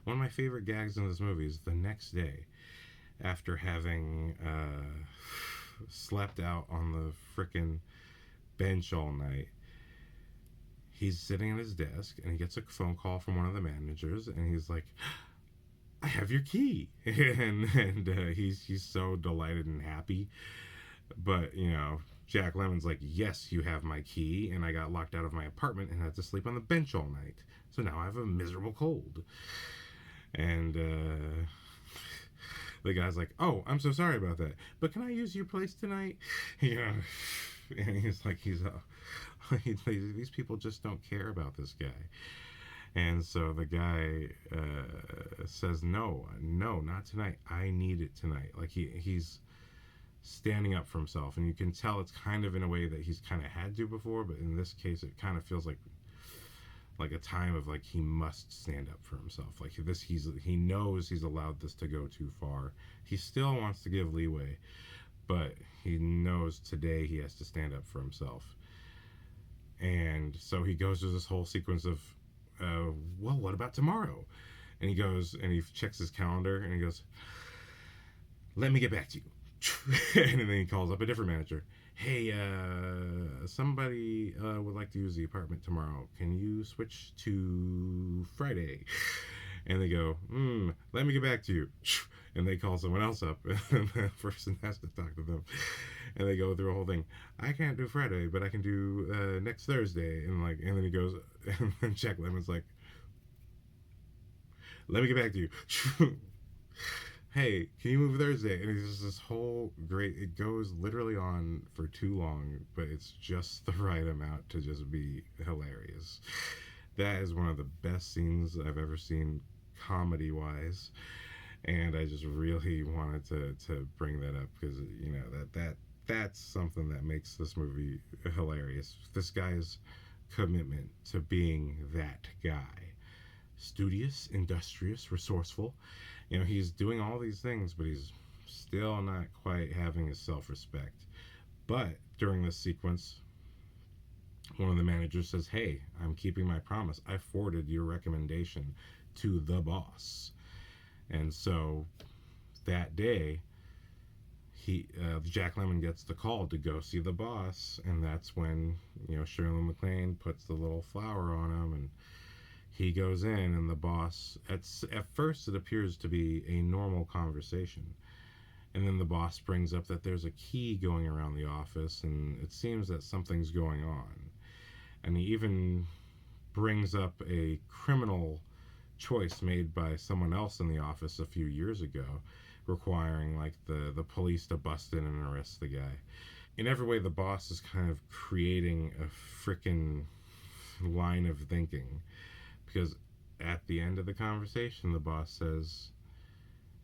One of my favorite gags in this movie is the next day, after having slept out on the frickin' bench all night, he's sitting at his desk and he gets a phone call from one of the managers, and he's like, I have your key. And he's so delighted and happy. But, Jack Lemmon's like, yes, you have my key, and I got locked out of my apartment and had to sleep on the bench all night. So now I have a miserable cold. And the guy's like, oh, I'm so sorry about that, but can I use your place tonight? And he's like, these people just don't care about this guy. And so the guy says, no, not tonight. I need it tonight. Like he's standing up for himself, and you can tell it's kind of in a way that he's kind of had to before, but in this case, it kind of feels like a time of like he must stand up for himself. Like this, he knows he's allowed this to go too far. He still wants to give leeway, but he knows today he has to stand up for himself. And so he goes through this whole sequence of, well, what about tomorrow? And he goes and he checks his calendar and he goes, let me get back to you. And then he calls up a different manager. Hey, somebody would like to use the apartment tomorrow. Can you switch to Friday? And they go, let me get back to you. And they call someone else up, and the person has to talk to them. And they go through a whole thing. I can't do Friday, but I can do next Thursday. And then he goes, and then Jack Lemmon's like, let me get back to you. Hey, can you move Thursday? And it's just this whole great, it goes literally on for too long, but it's just the right amount to just be hilarious. That is one of the best scenes I've ever seen comedy-wise, and I just really wanted to bring that up because, that's something that makes this movie hilarious. This guy's commitment to being that guy. Studious, industrious, resourceful. He's doing all these things, but he's still not quite having his self-respect. But during this sequence, one of the managers says, hey, I'm keeping my promise. I forwarded your recommendation to the boss. And so that day, Jack Lemmon gets the call to go see the boss, and that's when, Shirley Maclaine puts the little flower on him, and he goes in, and the boss, at first it appears to be a normal conversation. And then the boss brings up that there's a key going around the office, and it seems that something's going on. And he even brings up a criminal choice made by someone else in the office a few years ago, requiring the police to bust in and arrest the guy. In every way, the boss is kind of creating a frickin' line of thinking. Because at the end of the conversation, the boss says,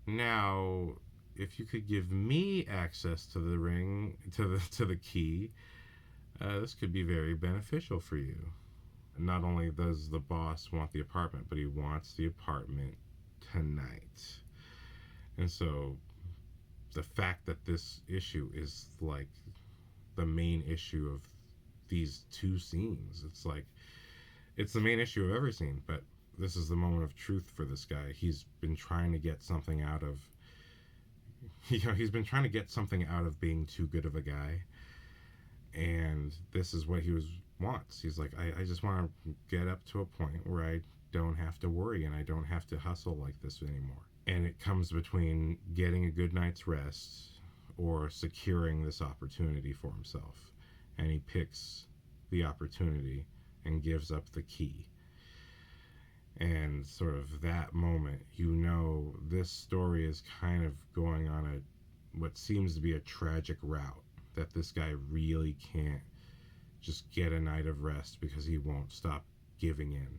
now, if you could give me access to the ring, to the key, this could be very beneficial for you. Not only does the boss want the apartment, but he wants the apartment tonight. And so the fact that this issue is like the main issue of these two scenes, it's the main issue of every scene, but this is the moment of truth for this guy. He's been trying to get something out of, he's been trying to get something out of being too good of a guy, and this is what he wants. He's like, I just want to get up to a point where I don't have to worry and I don't have to hustle like this anymore. And it comes between getting a good night's rest or securing this opportunity for himself. And he picks the opportunity and gives up the key. And sort of that moment, this story is kind of going on what seems to be a tragic route, that this guy really can't just get a night of rest because he won't stop giving in.